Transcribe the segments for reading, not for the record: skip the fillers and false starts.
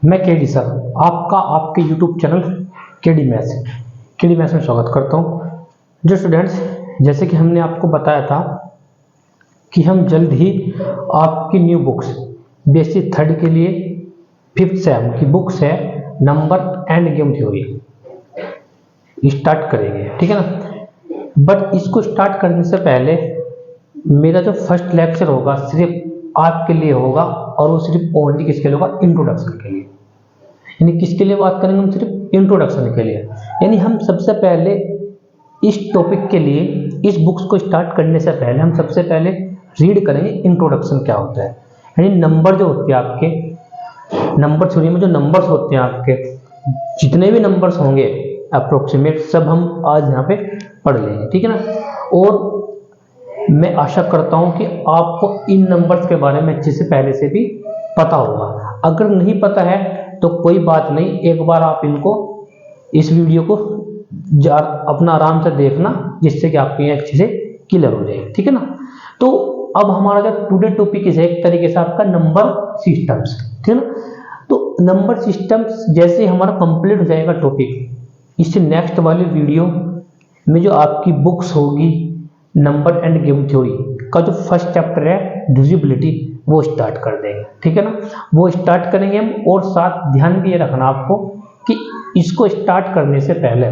मैं KD sir आपका आपके यूट्यूब चैनल केडी मैथ्स में स्वागत करता हूं। जो स्टूडेंट्स, जैसे कि हमने आपको बताया था कि हम जल्द ही आपकी न्यू बुक्स बेसिक थर्ड के लिए 5th सेम की बुक्स है number end game theory start करेंगे, ठीक है ना। बट इसको स्टार्ट करने से पहले मेरा जो फर्स्ट लेक्चर होगा सिर्फ आपके लिए होगा, और वो सिर्फ ओनली किसके लिए होगा? इंट्रोडक्शन के लिए। यानी किसके लिए बात करेंगे हम? सिर्फ इंट्रोडक्शन के लिए। यानी हम सबसे पहले इस टॉपिक के लिए, इस बुक्स को स्टार्ट करने से पहले हम सबसे पहले रीड करेंगे इंट्रोडक्शन क्या होता है। यानी नंबर जो होते हैं आपके, नंबर थ्योरी में जो नंबर्स होते हैं आपके, जितने भी नंबर्स होंगे अप्रोक्सीमेट, सब हम आज यहाँ पे पढ़ लेंगे, ठीक है ना। और मैं आशा करता हूं कि आपको इन नंबर्स के बारे में अच्छे से पहले से भी पता होगा। अगर नहीं पता है तो कोई बात नहीं, एक बार आप इनको, इस वीडियो को अपना आराम से देखना, जिससे कि आपको ये अच्छे से क्लियर हो जाए, ठीक है ना। तो अब हमारा जो टुडे टॉपिक है एक तरीके से आपका नंबर सिस्टम्स, ठीक है ना। तो नंबर सिस्टम्स जैसे हमारा कंप्लीट हो जाएगा टॉपिक, इससे नेक्स्ट वाली वीडियो में जो आपकी बुक्स होगी नंबर एंड गेम थ्योरी का जो फर्स्ट चैप्टर है डिविजिबिलिटी, वो स्टार्ट कर देंगे, ठीक है ना। वो स्टार्ट करेंगे हम। और साथ ध्यान भी ये रखना आपको कि इसको स्टार्ट करने से पहले,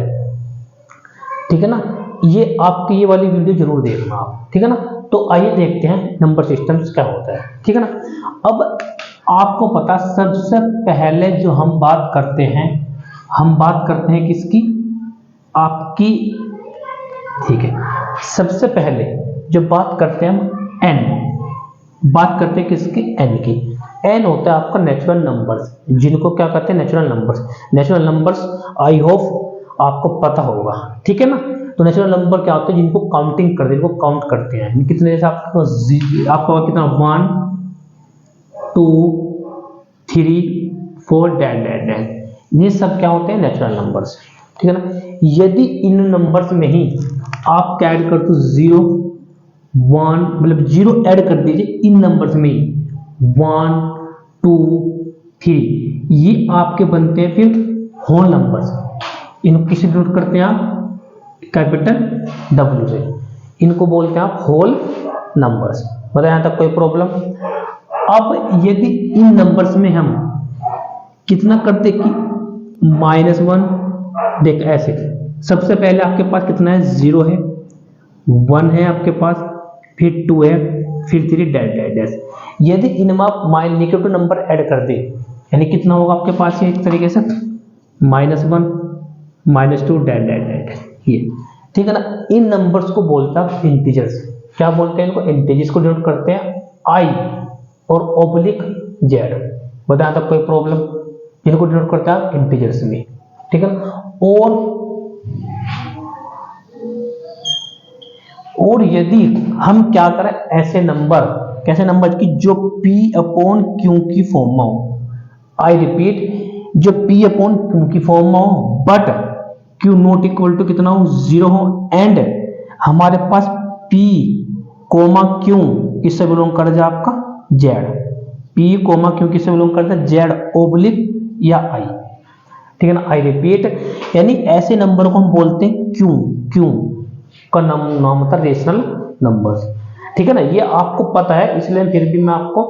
ठीक है ना, ये आपकी ये वाली वीडियो जरूर देखना आप, ठीक है ना। तो आइए देखते हैं नंबर सिस्टम्स क्या होता है, ठीक है ना। अब आपको पता, सबसे पहले जो हम बात करते हैं किसकी? आपकी, ठीक है। सबसे पहले जो बात करते हैं हम एन, बात करते हैं किसकी? एन की। एन होता है आपका नेचुरल नंबर्स, जिनको क्या कहते हैं? Natural numbers. Natural numbers I hope आपको पता होगा, ठीक है ना। तो नेचुरल नंबर क्या होते हैं? जिनको काउंटिंग करते हैं, जिनको काउंट करते हैं। कितने? जैसे आपका कितना? 1 2 3 4 डैड। ये सब क्या होते हैं? नेचुरल नंबर्स, ठीक है ना। यदि इन नंबर्स में ही आप क्या ऐड कर दो? 0 1, मतलब 0 ऐड कर दीजिए इन नंबर्स में ही, 1 2 3, ये आपके बनते हैं फिर होल नंबर्स। इनको किससे डिनोट करते हैं आप? कैपिटल W से। इनको बोलते हैं आप होल नंबर्स। मतलब यहां तक कोई प्रॉब्लम? अब यदि इन नंबर्स में हम कितना करते कि -1, देख ऐसे, सबसे पहले आपके पास कितना है? 0 है, 1 है आपके पास, फिर 2 है, फिर 3 डैश। यदि इनमें आप नेगेटिव नंबर ऐड कर दे, यानी कितना होगा आपके पास? ये एक तरीके से -1 -2 डैश, ये, ठीक है ना। इन नंबर्स को बोलता है इंटीजर्स। क्या बोलते हैं इनको? इंटीजर्स को डिनोट करते हैं I और ओब्लिक Z। बताया था कोई प्रॉब्लम? इनको डिनोट करता है इंटीजर्स में, ठीक है ना। और यदि हम क्या करें, ऐसे नंबर, कैसे नंबर की जो P/Q की फॉर्म में हो, आई रिपीट, जो P/Q की फॉर्म में हो, but Q not equal to कितना हो? 0 हो, एंड हमारे पास P, Q किससे बिलोंग कर जाए? आपका Z। P, Q किससे बिलोंग करता है? Z ओब्लिक या I, ठीक है ना। आई रिपीट, यानी ऐसे नंबर को हम बोलते हैं क्यू का नाम होता है रेशनल नंबर्स, ठीक है ना। ये आपको पता है, इसलिए फिर भी मैं आपको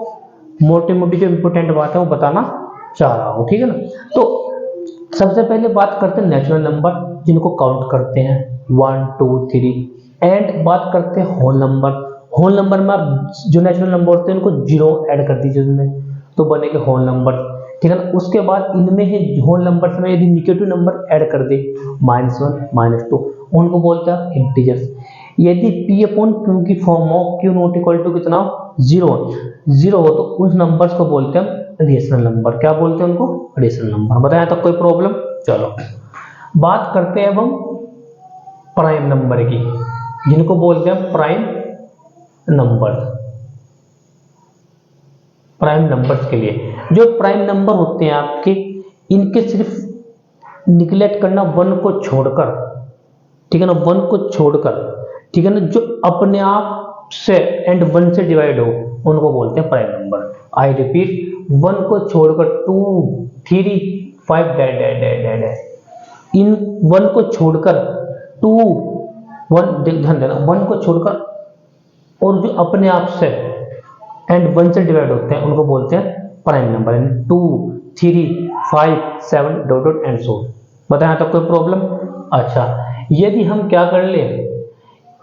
मोटी मोटी जो इंपॉर्टेंट बात है वो बताना चाह रहा हूं, ठीक है ना। तो सबसे पहले बात करते हैं नेचुरल नंबर, जिनको काउंट करते हैं 1 2 3, एंड बात करते हैं होल नंबर। होल नंबर में आप जो नेचुरल नंबर होते हैं उनको 0 ऐड कर दीजिए उसमें, तो बनेंगे होल नंबर, ठीक है ना। उसके बाद इनमें ही होल नंबर्स में यदि निगेटिव नंबर ऐड कर दे, -1 -2, उनको बोलते हैं इंटीजर्स। यदि P/Q की फॉर्म हो, Q नॉट इक्वल टू कितना? 0 हो, तो उस नंबर्स को बोलते हैं रेशनल नंबर। क्या बोलते हैं उनको? Rational number. बताया तो कोई प्रॉब्लम? चलो बात करते हैं अब हम प्राइम नंबर की, जिनको बोलते हैं प्राइम नंबर। प्राइम नंबर्स के लिए, जो प्राइम नंबर होते हैं आपके, इनके सिर्फ निगलेक्ट करना 1 को छोड़कर, ठीक है ना, 1 को छोड़कर, ठीक है ना, जो अपने आप से एंड 1 से डिवाइड हो, उनको बोलते हैं प्राइम नंबर। आई रिपीट, 1 को छोड़कर 2 3 5 डैड डैड डैड डैड। इन 1 को छोड़कर 2 1 ध्यान देना, 1 को छोड़कर और जो अपने आप से एंड 1 से डिवाइड होते हैं उनको बोलते हैं प्राइम नंबर, यानी 2 3 5 7 डॉट डॉट एंड सो। बताया तो कोई प्रॉब्लम? अच्छा, यदि हम क्या कर ले,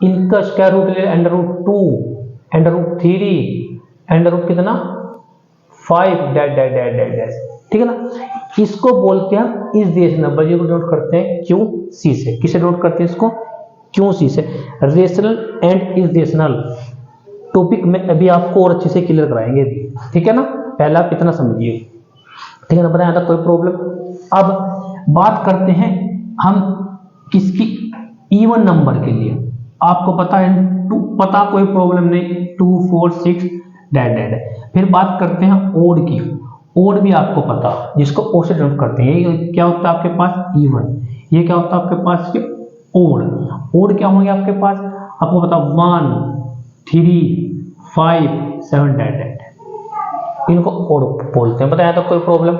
इनका स्क्वायर रूट ले, under root 2 under root 3 under root कितना 5 dash dash dash dash dash, ठीक है ना। इसको बोलते हैं इस रेशनल नंबर, ये को नोट करते हैं क्यू सी से। किसे नोट करते हैं इसको? क्यू सी से। Rational and is rational topic में अभी आपको और अच्छे से क्लियर कराएंगे भी, ठीक है ना। पहला आप इतना समझिए, ठीक है ना। बताया था कोई प्रॉब्लम? अब बात करते हैं हम किसकी, इवन नंबर के लिए। आपको पता है पता कोई प्रॉब्लम नहीं, 2 4 6 डैड डैड। फिर बात करते हैं ओड की। ओड भी आपको पता, जिसको ओ से डिनोट करते हैं। ये क्या होता है आपके पास? इवन। ये क्या होता है आपके पास? ओड। ओड क्या होंगे आपके पास? आपको पता 1 3 5 7 डैड डैड, इनको ओड बोलते हैं। बताया था कोई प्रॉब्लम?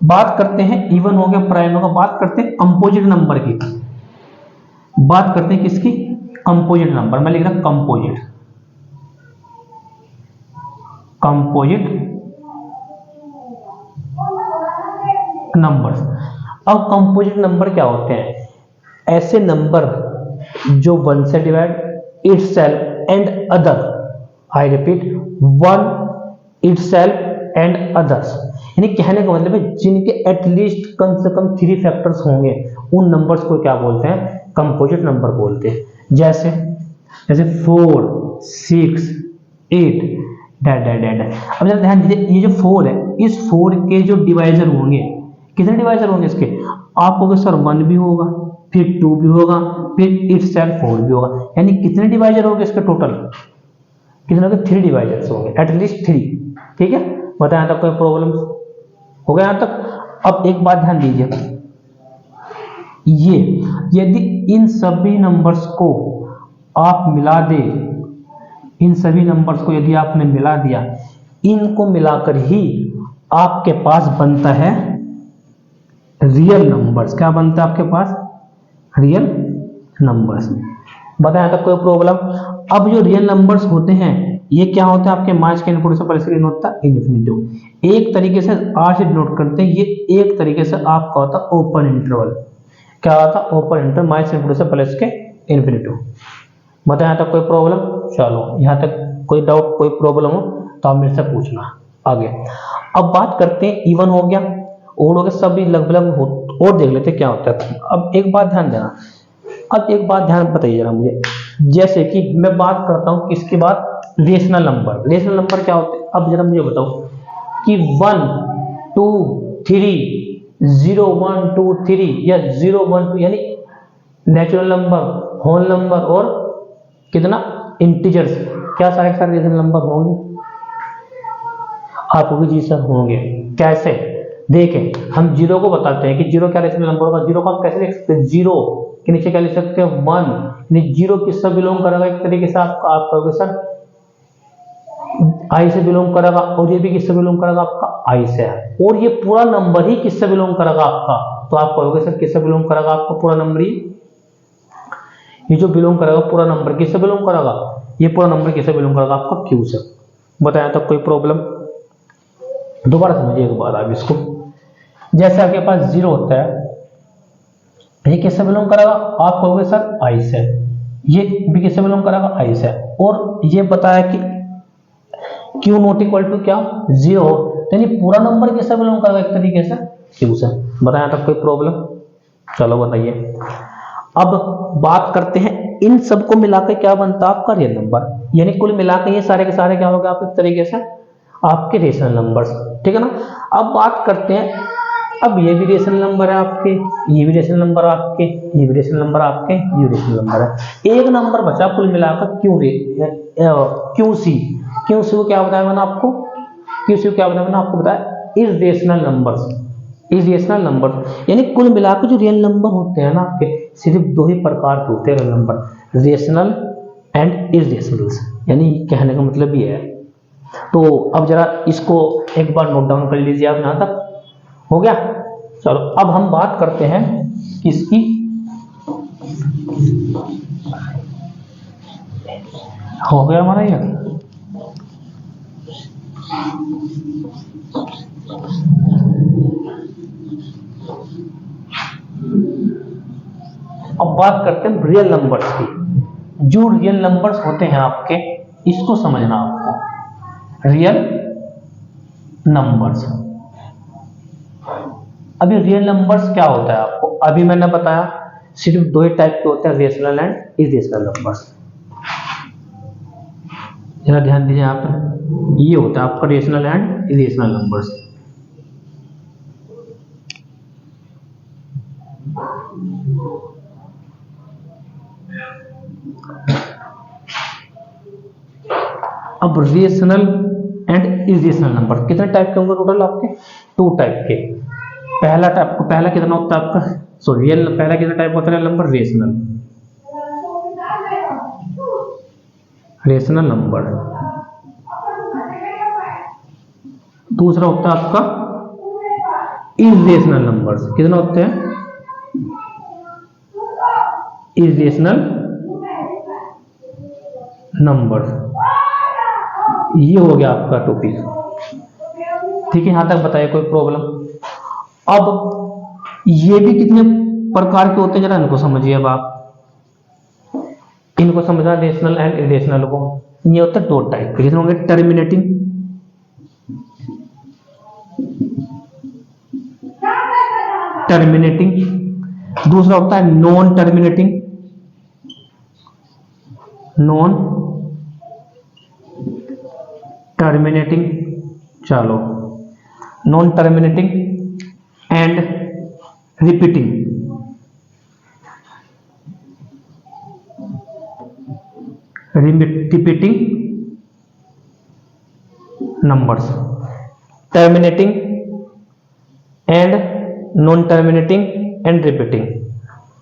बात करते हैं इवन हो गया, प्राइम हो गया। बात करते हैं कंपोजिट नंबर की। बात करते हैं किसकी? Composite number. मैं लिख रहा हूं कंपोजिट, कंपोजिट नंबर्स। अब कंपोजिट नंबर क्या होते हैं? ऐसे नंबर जो 1 से divide itself and other, I repeat 1 itself and others, यानी कहने का मतलब है जिनके एटलीस्ट कम से कम 3 फैक्टर्स होंगे, उन नंबर्स को क्या बोलते हैं? कंपोजिट नंबर बोलते हैं। जैसे 4 6 8 डैड डैड डैड। अब जरा ध्यान दीजिए, ये जो 4 है, इस 4 के जो डिवाइजर होंगे, कितने डिवाइजर होंगे इसके? आप कहोगे सर 1 भी होगा, फिर 2 भी होगा, फिर इटसेल्फ 4 भी होगा, यानी कितने डिवाइजर होंगे इसके टोटल? कितने होंगे? 3 डिवाइजर्स होंगे, एटलीस्ट 3, ठीक है। बताया था कोई प्रॉब्लम हो गया यहां तक? अब एक बात ध्यान दीजिए, ये यदि इन सभी नंबर्स को आप मिला दे, इन सभी नंबर्स को यदि आपने मिला दिया, इनको मिलाकर ही आपके पास बनता है रियल नंबर्स। क्या बनता है आपके पास? Real numbers. बताया था कोई प्रॉब्लम? अब जो रियल नंबर्स होते हैं ये क्या होता है आपके? मार्च के इनपुट से पहले होता है इनफिनिटिव। एक तरीके से आर से डिनोट करते हैं, ये एक तरीके से आपका होता है ओपन इंटरवल। क्या होता है? ओपन इंटरवल, मार्च के इनपुट से प्लस के इनफिनिटिव। बताया था कोई प्रॉब्लम? चलो यहाँ तक कोई डाउट कोई प्रॉब्लम हो तो आप मेरे से पूछना आगे। अब बात करते हैं इवन हो गया, ओड हो गया, सभी लगभग और देख लेते क्या होता है। अब एक बात ध्यान देना, अब एक बात ध्यान बताइए जरा मुझे, जैसे कि मैं बात करता हूं किसकी बात? Rational number. रेशनल नंबर क्या होते हैं? अब जरा मुझे बताओ कि 1 2 3 0 1 2 3 या 0 1 2, यानी नेचुरल नंबर, होल नंबर और कितना इंटीजर्स, क्या सारे के सारे रेशनल नंबर होंगे? आपको जी सर होंगे। कैसे? देखें, हम जीरो को बताते हैं कि जीरो क्या रेशनल नंबर होगा। जीरो को आप कैसे लिख सकते हैं? जीरो के नीचे क्या लिख सकते हैं? 1। जीरो किससे बिलोंग करेगा? एक तरीके से आप कहोगे सर आई से बिलोंग करेगा, और ये भी किससे बिलोंग करेगा? आपका आई से है। और ये पूरा नंबर ही किससे बिलोंग करेगा आपका? तो आप कहोगे सर किससे बिलोंग करेगा आपका पूरा नंबर? ये जो बिलोंग करेगा पूरा नंबर किससे बिलोंग करेगा? ये पूरा नंबर किससे बिलोंग करेगा? आपका क्यू से। बताया तक कोई प्रॉब्लम? दोबारा समझिए एक बार आप इसको। जैसे आपके पास 0 होता है, ये किससे बिलोंग करेगा? आप कहोगे सर आई से। ये भी किससे बिलोंग करेगा? आई से। और ये बताया कि क्यू नॉट इक्वल टू क्या? 0, यानी पूरा नंबर किससे बिलोंग करेगा? एक तरीके से क्यू से। बताया तक कोई प्रॉब्लम? चलो बताइए। अब बात करते हैं इन सबको मिलाकर क्या बनता है आपका रियल नंबर, यानी कुल मिलाकर ये सारे के सारे क्या हो गए आप एक तरीके से आपके रेशनल नंबर्स, ठीक है ना। अब बात करते हैं, अब ये भी रेशनल नंबर है आपके, ये भी रेशनल नंबर आपके, ये भी रेशनल नंबर आपके, ये रेशनल नंबर है। एक नंबर बचा कुल मिलाकर क्यू सी। क्यू सी को क्या बताया मैंने आपको? क्यू सी को क्या बताया मैंने आपको? बताया is rational numbers. Is rational number यानी कुल मिलाकर जो रियल नंबर होते हैं ना आपके, सिर्फ 2 ही प्रकार के होते हैं real number, rational and irrationals. यानी कहने का मतलब ये है। तो अब जरा इसको एक बार नोट डाउन कर लीजिए आप यहाँ तक। हो गया। चलो अब हम बात करते हैं इसकी, हो गया हमारा ये। अब बात करते हैं रियल नंबर्स की। जो रियल नंबर्स होते हैं आपके, इसको समझना आपको, रियल नंबर्स। अभी रियल नंबर्स क्या होता है आपको अभी मैंने बताया, सिर्फ दो ही टाइप के होते हैं, रेशनल एंड इरेशनल नंबर्स। जरा ध्यान दीजिए यहाँ पर, ये होता है आपका रेशनल एंड इरेशनल नंबर्स। अब रेशनल एंड इरेशनल नंबर कितने टाइप के होंगे टोटल आपके? 2 टाइप के। पहला कितना होता है आपका, सॉरी रियल, पहला कितना टाइप होता है नंबर? Rational number. दूसरा होता है आपका इरेशनल नंबर्स। कितना होते हैं? Irrational numbers. ये हो गया आपका टॉपिक, ठीक है, यहां तक बताइए कोई प्रॉब्लम? अब ये भी कितने प्रकार के होते हैं जरा इनको समझिए। अब आप इनको समझना, रेशनल एंड इरेशनल को। ये होता है 2 टाइप के, कितने होंगे? टर्मिनेटिंग, दूसरा होता है नॉन टर्मिनेटिंग, चलो non terminating and repeating. Numbers, terminating and non terminating and repeating.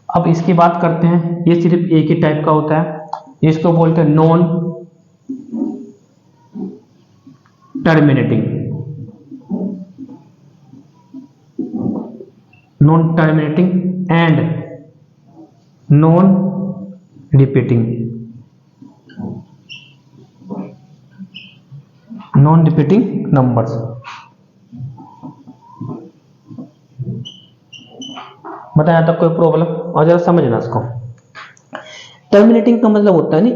अब इसकी बात करते हैं, ये सिर्फ एक ही टाइप का होता है, इसको बोलते हैं non terminating and non repeating numbers. बताया तक कोई प्रॉब्लम? और जरा समझना इसको। टर्मिनेटिंग का मतलब होता है नहीं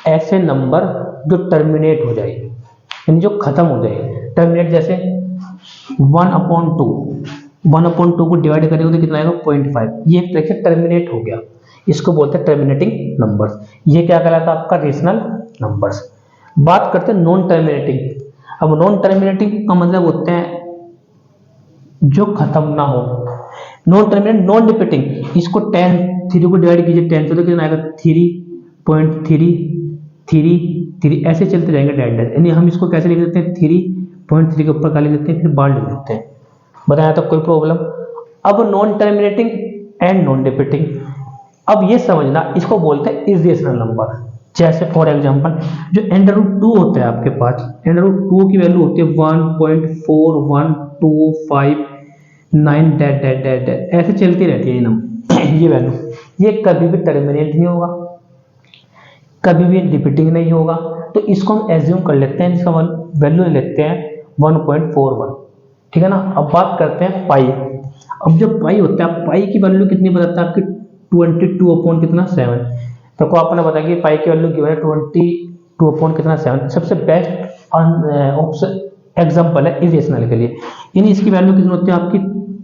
ऐसे नंबर जो टर्मिनेट हो जाए, यानी जो खत्म हो जाए। टर्मिनेट जैसे 1/2 को डिवाइड करेंगे तो कितना आएगा? 0.5। ये एक तरह से टर्मिनेट हो गया, इसको बोलते हैं टर्मिनेटिंग नंबर्स। ये क्या कहलाता है? आपका रेशनल नंबर्स। बात करते हैं नॉन टर्मिनेटिंग। अब नॉन टर्मिनेटिंग का मतलब होते हैं जो खत्म ना हो। नॉन टर्मिनेट, नॉन रिपीटिंग, इसको 3 को डिवाइड कीजिए 10 से तो कितना आएगा? 3.3 ऐसे चलते जाएंगे डैट, यानी हम इसको कैसे लिख देते हैं? 3.3 के ऊपर का लिख देते हैं, फिर बार लिख देते हैं। बताया तो कोई प्रॉब्लम? अब non terminating and non repeating, अब ये समझना, इसको बोलते हैं इरेशनल नंबर। जैसे फॉर एग्जांपल जो √2 होता है आपके पास, √2 की वैल्यू होती है 1.4125 डैट ऐसे चलती रहती है ये वैल्यू। ये कभी भी टर्मिनेट नहीं होगा, कभी भी रिपीटिंग नहीं होगा, तो इसको हम एज्यूम कर लेते हैं, इसका वैल्यू लेते हैं 1.41, ठीक है ना। अब बात करते हैं पाई। अब जो पाई होता है, पाई की वैल्यू कितनी बताता है आपकी? 22/7। तो को आपने बताया कि पाई की वैल्यू गिवन है 22/7। सबसे बेस्ट ऑप्शन एग्जांपल है इरेशनल के लिए, यानी इसकी वैल्यू कितनी होती है आपकी?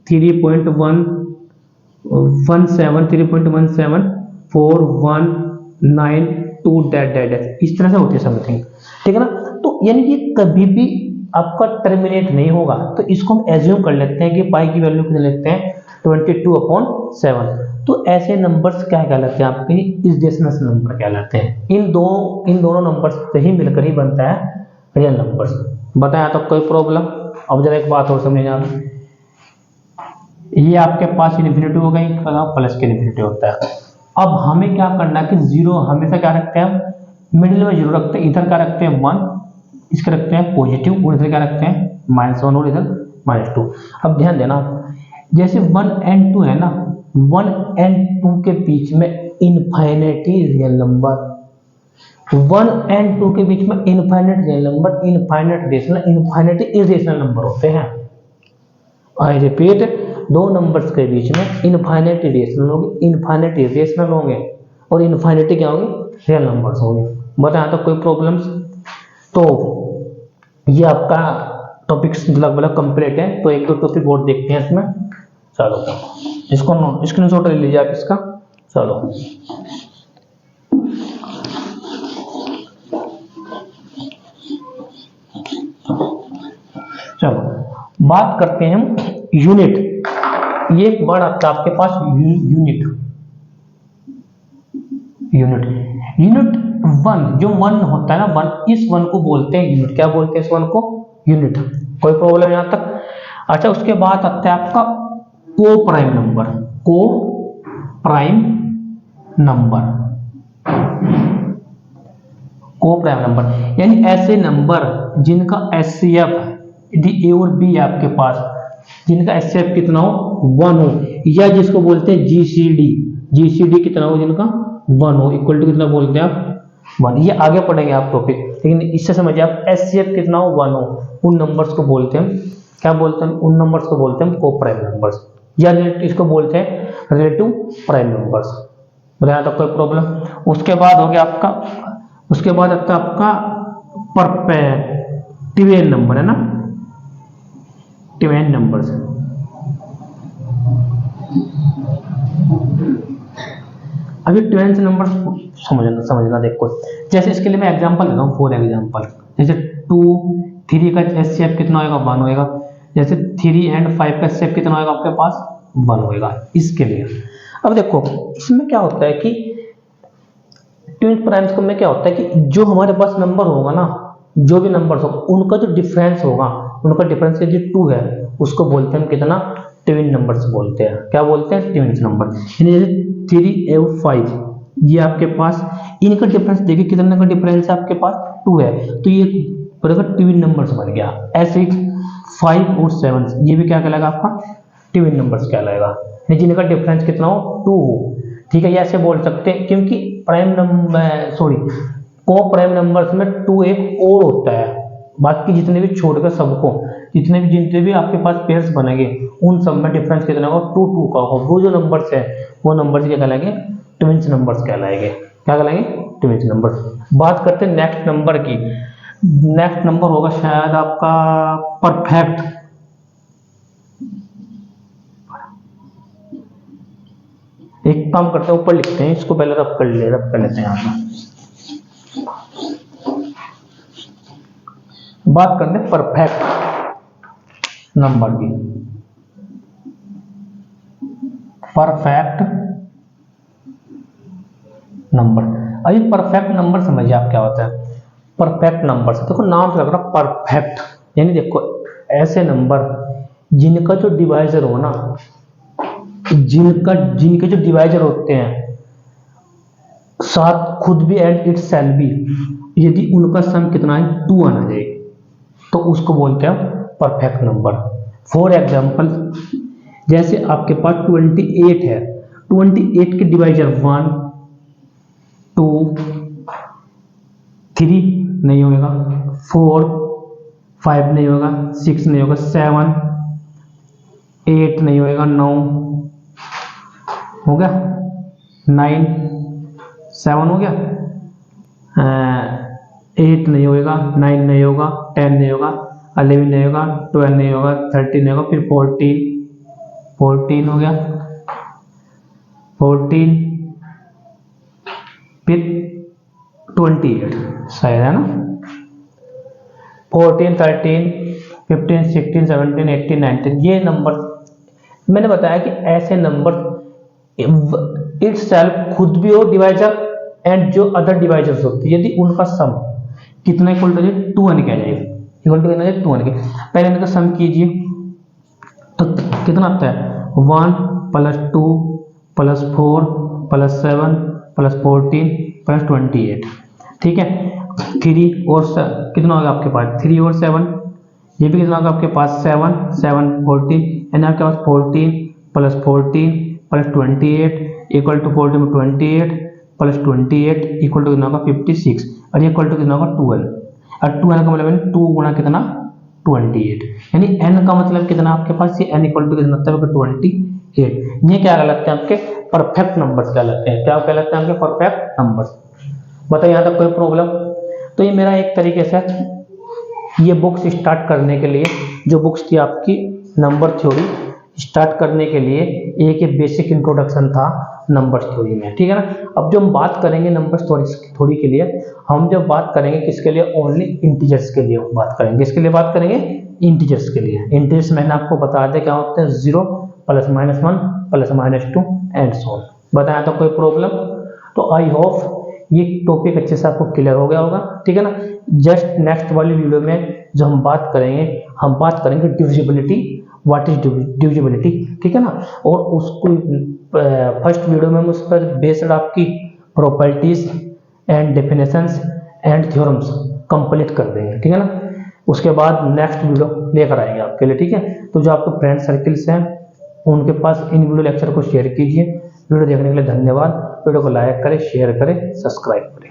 3.1174192 डैट इस तरह से होती है समथिंग, ठीक है ना। तो यानी कि कभी भी आपका टर्मिनेट नहीं होगा, तो इसको हम एज्यूम कर लेते हैं कि पाई की वैल्यू कितने लेते हैं? 22/7। तो ऐसे नंबर्स क्या कहलाते हैं आपके? इरेशनल नंबर कहलाते हैं। इन दोनों नंबर्स से ही मिलकर ही बनता है रियल नंबर्स। बताया तो कोई प्रॉब्लम? अब जरा एक बात और समझिए आप, ये आपके पास इन्फिनिटी हो गई, प्लस के इन्फिनिटी होता है। अब हमें क्या करना है कि जीरो हमेशा क्या रखते हैं? मिडिल में जीरो रखते हैं, इधर क्या रखते हैं? 1, इसका रखते हैं पॉजिटिव, और इधर क्या रखते हैं? -1 और इधर -2। अब ध्यान देना, जैसे 1 and 2 है ना, 1 and 2 के बीच में इनफाइनिटी रियल नंबर, 1 and 2 के बीच में infinite real number, infinite rational, infinite irrational number होते हैं। आई रिपीट, दो नंबर्स के बीच में इनफाइनाइट रेशनल होंगे, इनफाइनाइट इरेशनल होंगे और इनफाइनाइट क्या होंगे, रियल नंबर्स होंगे। बताया तो कोई प्रॉब्लम्स? तो ये आपका टॉपिक्स लगभग कंप्लीट है। तो एक दो टॉपिक और देखते हैं इसमें। चलो इसको स्क्रीनशॉट ले लीजिए आप इसका। चलो बात करते हैं हम यूनिट। ये एक वर्ड आता है आपके पास, यूनिट। यूनिट 1, जो 1 होता है ना, 1, इस 1 को बोलते हैं यूनिट। क्या बोलते हैं इस 1 को? यूनिट। कोई प्रॉब्लम यहां तक? अच्छा, उसके बाद आता है आपका को प्राइम नंबर। को प्राइम नंबर, को प्राइम नंबर यानी ऐसे नंबर जिनका एचसीएफ, यदि ए और बी है आपके पास, जिनका एचसीएफ कितना हो, 1 हो, या जिसको बोलते हैं जीसीडी, जीसीडी कितना हो, जिनका 1 हो, इक्वल टू कितना बोलते हैं आप, 1। ये आगे पढ़ेंगे आप टॉपिक, लेकिन इससे समझिए आप एचसीएफ कितना हो, 1 हो, उन नंबर्स को बोलते हैं, क्या बोलते हैं, उन नंबर्स को बोलते हैं को प्राइम नंबर्स, या इसको बोलते हैं रिलेटिव प्राइम नंबर्स। यहाँ तक कोई प्रॉब्लम? उसके बाद हो गया आपका, उसके बाद आता है आपका परपेक्टिवेन नंबर, है ना, टिवेन नंबर्स। अभी ट्वेंस नंबर समझना देखो, जैसे इसके लिए मैं एग्जांपल देता हूँ, 4 एग्जांपल। जैसे 2, 3 का एचसीएफ कितना होगा, 1 होएगा। जैसे 3 and 5 का एचसीएफ कितना होगा आपके पास, 1 होएगा इसके लिए। अब देखो इसमें क्या होता है कि ट्विन प्राइम्स में क्या होता है कि जो हमारे पास नंबर होगा ना, जो भी नंबर होगा, उनका जो डिफरेंस होगा, उनका डिफरेंस जो 2 है, उसको बोलते हैं कितना, ट्विन नंबर्स बोलते हैं। क्या बोलते हैं, ट्विन नंबर। जैसे 3 और 5, ये आपके पास इनका डिफरेंस देखिए, कितने का डिफरेंस है आपके पास, 2 है, तो ये ट्विन नंबर्स बन गया। ऐसे 5 और 7, ये भी क्या कहलाएगा आपका, ट्विन नंबर्स कहलाएगा, जिनका डिफरेंस कितना हो, 2 हो। ठीक है, ये ऐसे बोल सकते हैं, क्योंकि प्राइम नंबर, सॉरी, को प्राइम नंबर्स में 2 एक और होता है, बाकी जितने भी छोड़कर सबको, जितने भी आपके पास पेयर्स बनेंगे, उन सब में डिफरेंस कितना होगा, 2 2 का होगा। वो जो नंबर्स है, वो नंबर्स क्या कहलाएंगे, ट्विंस नंबर्स कहलाएंगे। क्या कहलाएंगे, ट्विंस नंबर्स। बात करते हैं नेक्स्ट नंबर की। नेक्स्ट नंबर होगा शायद आपका परफेक्ट। एक काम करते हैं, ऊपर लिखते हैं, इसको पहले रब कर लेते हैं। यहाँ बात करते हैं परफेक्ट नंबर की। परफेक्ट नंबर, अभी परफेक्ट नंबर समझिए आप क्या होता है। परफेक्ट नंबर से देखो, नाम से लग रहा परफेक्ट, यानी देखो ऐसे नंबर जिनका जो डिवाइजर हो ना, जिनके जो डिवाइजर होते हैं साथ खुद भी एंड इट सेल भी, यदि उनका सम कितना है, 2 आना चाहिए, तो उसको बोलते हैं परफेक्ट नंबर। फॉर एग्जांपल, जैसे आपके पास 28 है, 28 के डिवाइजर 1 2 3 नहीं होगा, 4 5 नहीं होगा, 6 नहीं होगा, 7 8 नहीं होगा, 9 हो गया, 9 7 हो गया, 8 नहीं होगा, 9 नहीं होगा, 10 नहीं होगा, 11 नहीं होगा, 12 नहीं होगा, 13 नहीं होगा, फिर 14 हो गया, 14 फिर 28 शायद, है ना, 14 13 15 16 17 18 19, ये नंबर मैंने बताया कि ऐसे नंबर इट सेल्फ खुद भी हो डिवाइजर एंड जो अदर डिवाइजर्स होती है, यदि उनका सम कितना इक्वल टू 2 आने क्या जाएगा, इक्वल टू कितना 2 आने के। पहले इनका सम कीजिए तो कितना आता है, 1 + 2 + 4 + 7 + 14 + 28। ठीक है, 3 और कितना होगा आपके पास, 3 और 7 ये भी कितना होगा आपके पास 7 7 14, यानी आपके पास 14 प्लस 14 प्लस 28 इक्वल टू 14 में 28 प्लस 28 इक्वल टू कितना होगा 56, और ये इक्वल टू कितना होगा 12, और 12 का मतलब 2 गुना कितना 28, यानी n का मतलब कितना आपके पास, ये n इक्वल टू कितना होता है 28। ये क्या कहलाते हैं आपके परफेक्ट नंबर्स कहलाते हैं। क्या कहलाते हैं आपके परफेक्ट नंबर्स। बताइए यहाँ तक कोई प्रॉब्लम। तो ये मेरा एक तरीके से ये बुक्स स्टार्ट करने के लिए, जो बुक्स थी आपकी नंबर थ्योरी स्टार्ट करने के लिए, एक ये बेसिक इंट्रोडक्शन था नंबर थ्योरी में, ठीक है ना। अब जो हम बात करेंगे नंबर थ्योरी के लिए, हम जब बात करेंगे किसके लिए, ओनली इंटीजर्स के लिए बात करेंगे। किसके लिए बात करेंगे, इंटीजर्स के लिए। इंटीजर्स मैंने आपको बता दिया क्या होते हैं, 0 plus -1 plus -2 and so on. बताया तो कोई प्रॉब्लम। तो आई होप ये टॉपिक अच्छे से आपको क्लियर हो गया होगा, ठीक है ना। जस्ट नेक्स्ट वाली वीडियो में जो हम बात करेंगे डिविजिबिलिटी, व्हाट इज डिविजिबिलिटी, ठीक है ना। और उसको फर्स्ट वीडियो में हम उस पर बेस्ड आपकी properties and definitions and theorems complete कर देंगे, ठीक है ना। उसके बाद नेक्स्ट वीडियो लेकर आएंगे आपके लिए, ठीक है। तो जो आपके फ्रेंड सर्किल्स हैं उनके पास इन वीडियो लेक्चर को शेयर कीजिए। वीडियो देखने के लिए धन्यवाद। वीडियो को लाइक करें, शेयर करें, सब्सक्राइब करें।